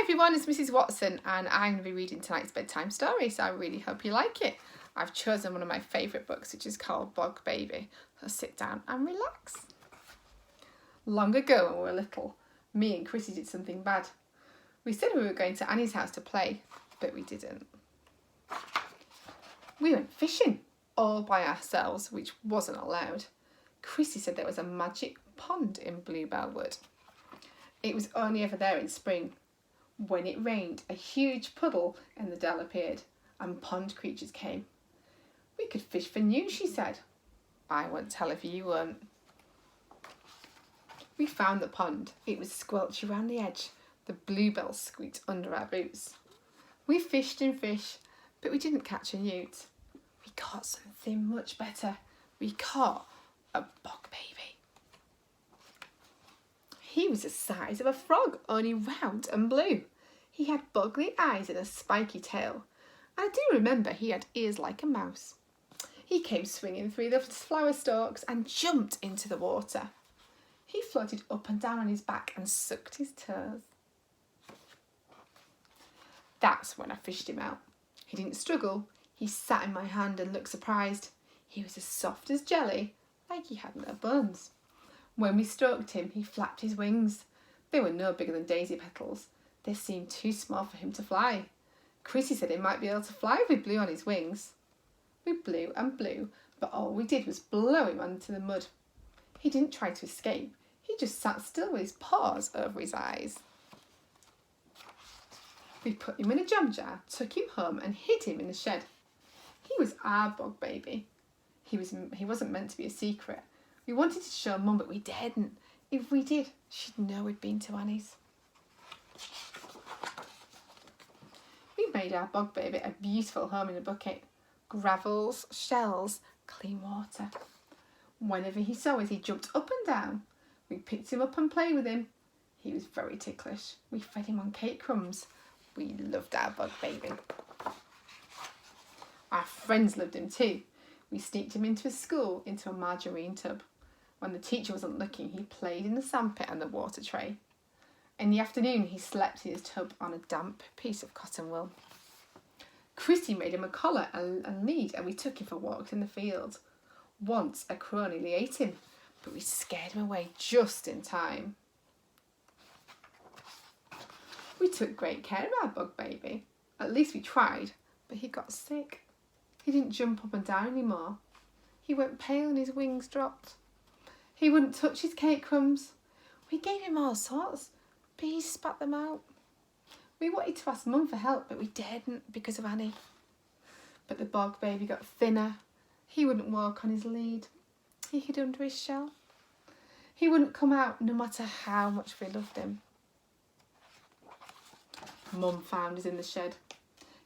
everyone, it's Mrs. Watson and I'm going to be reading tonight's bedtime story, so I really hope you like it. I've chosen one of my favourite books, which is called Bog Baby. So sit down and relax. Long ago when we were little, me and Chrissy did something bad. We said we were going to Annie's house to play, but we didn't. We went fishing all by ourselves, which wasn't allowed. Chrissy said there was a magic pond in Bluebell Wood. It was only ever there in spring. When it rained, a huge puddle in the dell appeared and pond creatures came. We could fish for noon, she said. I won't tell if you won't. We found the pond. It was squelchy round the edge. The bluebells squeaked under our boots. We fished and fished, but we didn't catch a newt. We caught something much better. We caught a bog baby. He was the size of a frog, only round and blue. He had buggly eyes and a spiky tail. I do remember he had ears like a mouse. He came swinging through the flower stalks and jumped into the water. He floated up and down on his back and sucked his toes. That's when I fished him out. He didn't struggle. He sat in my hand and looked surprised. He was as soft as jelly, like he had no bones. When we stroked him, he flapped his wings. They were no bigger than daisy petals. They seemed too small for him to fly. Chrissy said he might be able to fly if we blew on his wings. We blew and blew, but all we did was blow him onto the mud. He didn't try to escape. He just sat still with his paws over his eyes. We put him in a jam jar, took him home and hid him in the shed. He was our bog baby. He wasn't meant to be a secret. We wanted to show Mum, but we didn't. If we did, she'd know we'd been to Annie's. We made our bog baby a beautiful home in a bucket. Gravels, shells, clean water. Whenever he saw us, he jumped up and down. We picked him up and played with him. He was very ticklish. We fed him on cake crumbs. We loved our bog baby. Our friends loved him too. We sneaked him into school into a margarine tub. When the teacher wasn't looking, he played in the sandpit and the water tray. In the afternoon, he slept in his tub on a damp piece of cotton wool. Chrissy made him a collar and lead, and we took him for walks in the field. Once a crow nearly ate him, but we scared him away just in time. We took great care of our bug baby. At least we tried, but he got sick. He didn't jump up and down anymore. He went pale and his wings dropped. He wouldn't touch his cake crumbs. We gave him all sorts, but he spat them out. We wanted to ask Mum for help, but we didn't because of Annie. But the bog baby got thinner. He wouldn't walk on his lead. He hid under his shell. He wouldn't come out no matter how much we loved him. Mum found us in the shed.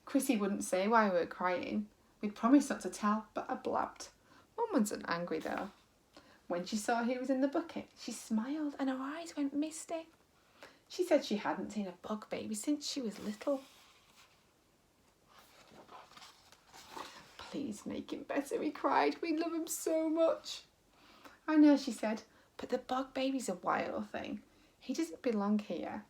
Chrissy wouldn't say why we were crying. We'd promised not to tell, but I blabbed. Mum wasn't angry though. When she saw he was in the bucket, she smiled and her eyes went misty. She said she hadn't seen a bog baby since she was little. Please make him better, we cried. We love him so much. I know, she said, but the bog baby's a wild thing. He doesn't belong here.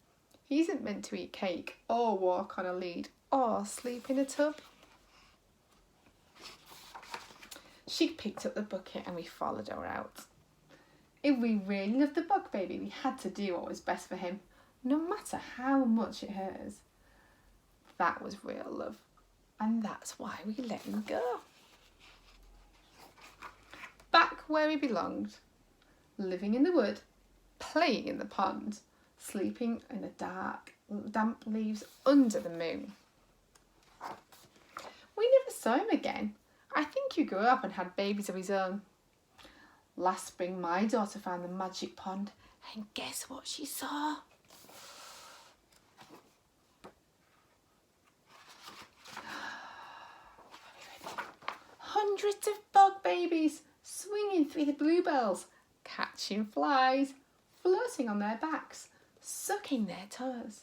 He isn't meant to eat cake or walk on a lead or sleep in a tub. She picked up the bucket and we followed her out. If we really loved the bog baby, we had to do what was best for him, no matter how much it hurt us. That was real love, and that's why we let him go. Back where he belonged, living in the wood, playing in the pond, sleeping in the dark, damp leaves under the moon. We never saw him again. I think he grew up and had babies of his own. Last spring, my daughter found the magic pond, and guess what she saw? Hundreds of bog babies swinging through the bluebells, catching flies, floating on their backs, sucking their toes.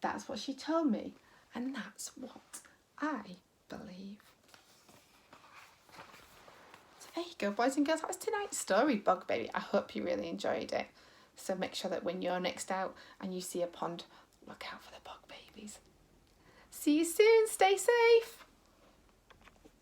That's what she told me, and that's what I believe. So there you go, boys and girls. That was tonight's story, Bog Baby. I hope you really enjoyed it. So make sure that when you're next out and you see a pond, look out for the bog baby. stories. See you soon. Stay safe.